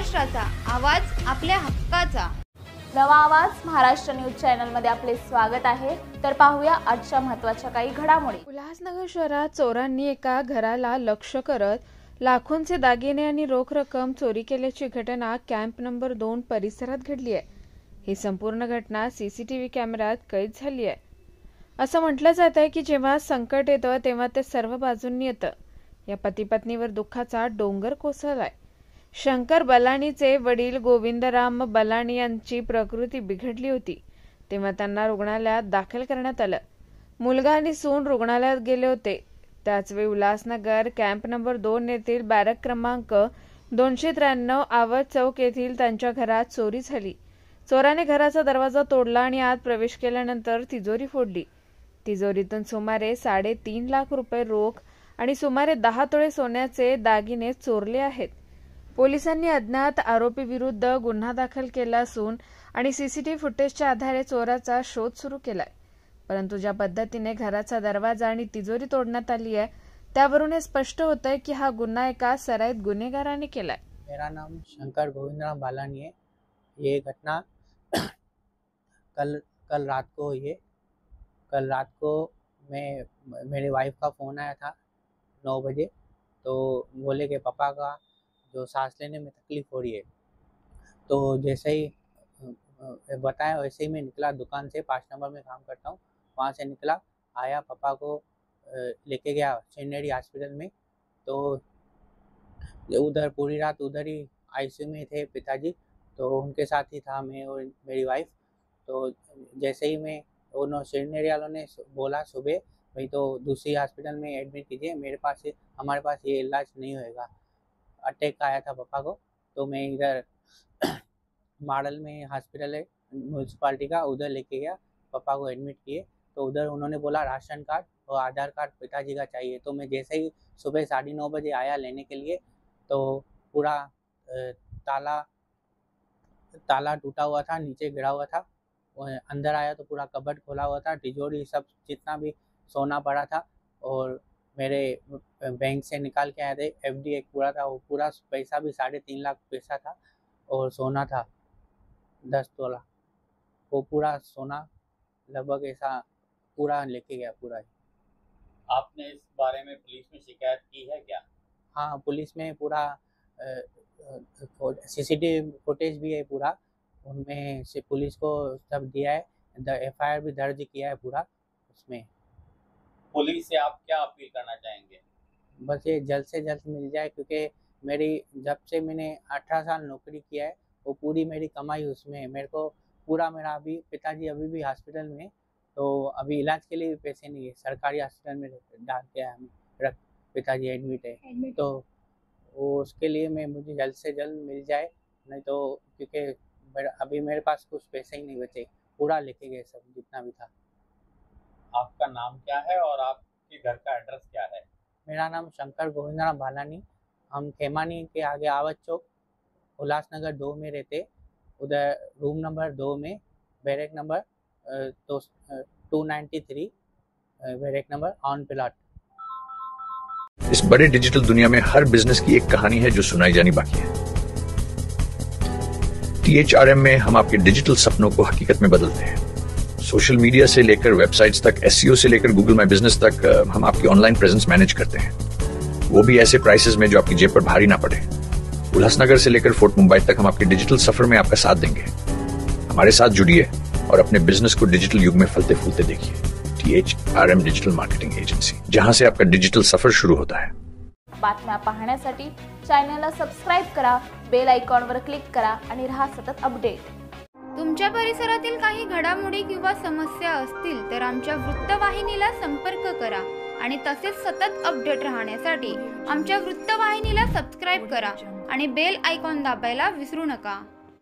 महाराष्ट्राचा आवाज, आपल्या हक्काचा. नवा आवाज महाराष्ट्र न्यूज चॅनलमध्ये आपले स्वागत आहे. तर पाहूया आजच्या महत्त्वाच्या काही घडामोडी. उल्हासनगर शहरात चोरांनी एका घराला लक्ष्य करत लाखोंचे दागिने आणि रोख रक्कम चोरी केल्याची घटना कॅम्प नंबर 2 परिसरात घडली आहे. ही संपूर्ण घटना सीसीटीव्ही कॅमेऱ्यात कैद झाली आहे. असं म्हटलं जात आहे की जेव्हा संकट येतं तेव्हा ते सर्व बाजूंनी येतं. या पती पत्नीवर दुःखाचा डोंगर कोसळलाय. शंकर बलाणीचे वडील गोविंदराम बलाणी यांची प्रकृती बिघडली होती, तेव्हा त्यांना रुग्णालयात दाखल करण्यात आलं. मुलगा आणि सून रुग्णालयात गेले होते. त्याचवेळी उल्हासनगर कॅम्प नंबर 2 येथील बॅरक क्रमांक 293 आवद चौक येथील त्यांच्या घरात चोरी झाली. चोराने घराचा दरवाजा तोडला आणि आत प्रवेश केल्यानंतर तिजोरी फोडली. तिजोरीतून सुमारे 3.5 लाख रुपये रोख आणि सुमारे 10 तोळे सोन्याचे दागिने चोरले आहेत. पोलिसांनी अज्ञात आरोपी विरुद्ध गुन्हा दाखल केला असून आणि सीसीटीव्ही फुटेजच्या आधारे चोराचा शोध सुरू केलाय. परंतु ज्या पद्धतीने घराचा दरवाजा आणि तिजोरी तोडण्यात आली आहे त्यावरून हे स्पष्ट होतंय की हा गुन्हा एका सराईत गुन्हेगाराने केलाय. मेरा नाम शंकर गोविंदराम बालानी है. ये घटना कल रात को हुई है. कल रात को मेरे वाइफ का फ़ोन आया था 9 बजे. तो बोले कि पापा का जो सांस लेने में तकलीफ़ हो रही है. तो जैसे ही बताया वैसे ही मैं निकला दुकान से. 5 नंबर में काम करता हूँ, वहाँ से निकला, आया, पापा को लेके गया चेन्नई हॉस्पिटल में. तो उधर पूरी रात उधर ही आईसीयू में थे पिताजी. तो उनके साथ ही था मैं और मेरी वाइफ. तो जैसे ही मैं उन्होंने चेन्नई वालों ने बोला सुबह, भाई तो दूसरी हॉस्पिटल में एडमिट कीजिए, हमारे पास ये इलाज नहीं होएगा. अटैक आया था पापा को. तो मैं इधर मॉडल में हॉस्पिटल है म्यूनसिपालिटी का, उधर लेके गया, पापा को एडमिट किए. तो उधर उन्होंने बोला राशन कार्ड और आधार कार्ड पिताजी का चाहिए. तो मैं जैसे ही सुबह 9:30 बजे आया लेने के लिए, तो पूरा ताला टूटा हुआ था, नीचे गिरा हुआ था. अंदर आया तो पूरा कबर्ड खोला हुआ था, तिजोरी सब जितना भी सोना पड़ा था. और मेरे बैंक से निकाल के आए थे एफडी एक पूरा था, वो पूरा पैसा भी 3.5 लाख पैसा था. और सोना था 10 तोला. वो पूरा सोना लगभग ऐसा पूरा लेके गया पूरा ही. आपने इस बारे में पुलिस में शिकायत की है क्या? हाँ, पुलिस में पूरा सीसीटीवी फुटेज भी है पूरा, उनमें से पुलिस को सब दिया है. एफआईआर भी दर्ज किया है पूरा उसमें. पुलिस से आप क्या अपील करना चाहेंगे? बस ये जल्द से जल्द मिल जाए, क्योंकि मेरी जब से मैंने 18 साल नौकरी किया है वो पूरी मेरी कमाई उसमें है. मेरे को पूरा मेरा अभी पिताजी अभी भी हॉस्पिटल में है, तो अभी इलाज के लिए भी पैसे नहीं है. सरकारी हॉस्पिटल में डाल के हमें पिताजी एडमिट है. तो वो उसके लिए मुझे जल्द से जल्द मिल जाए, नहीं तो क्योंकि अभी मेरे पास कुछ पैसे ही नहीं बचे. पूरा लेके गए सब जितना भी था. आपका नाम क्या है और आपके घर का एड्रेस क्या है? मेरा नाम शंकर गोविंदराम बालानी. हम खेमानी के आगे आवद चौक उल्लासनगर 2 में रहते. उधर रूम नंबर 2 में barrack number 293 barrack number on plot. इस बड़े डिजिटल दुनिया में हर बिजनेस की एक कहानी है जो सुनाई जानी बाकी है. THRM में हम आपके डिजिटल सपनों को हकीकत में बदलते हैं. सोशल मीडिया से लेकर वेबसाइट्स तक, SEO से लेकर गूगल माई बिजनेस तक, हम आपकी ऑनलाइन प्रेजेंस मैनेज करते हैं, वो भी ऐसे प्राइसेस में जो आपकी जेब पर भारी ना पड़े. उल्हासनगर से लेकर फोर्ट मुंबई तक हम आपके डिजिटल सफर में आपका साथ देंगे. हमारे साथ जुड़िए और अपने बिजनेस को डिजिटल युग में फलते फूलते देखिए. THRM डिजिटल मार्केटिंग एजेंसी, जहां से आपका डिजिटल सफर शुरू होता है. बातम्या पाहण्यासाठी चॅनलला सबस्क्राईब करा, बेल आयकॉनवर क्लिक करा आणि रहा सतत अपडेट. तुमच्या परिसरातील काही घडामोडी किंवा समस्या असतील तर आमच्या वृत्तवाहिनीला संपर्क करा आणि तसेच सतत अपडेट राहण्यासाठी आमच्या वृत्तवाहिनीला सबस्क्राईब करा आणि बेल आयकॉन दाबायला विसरू नका.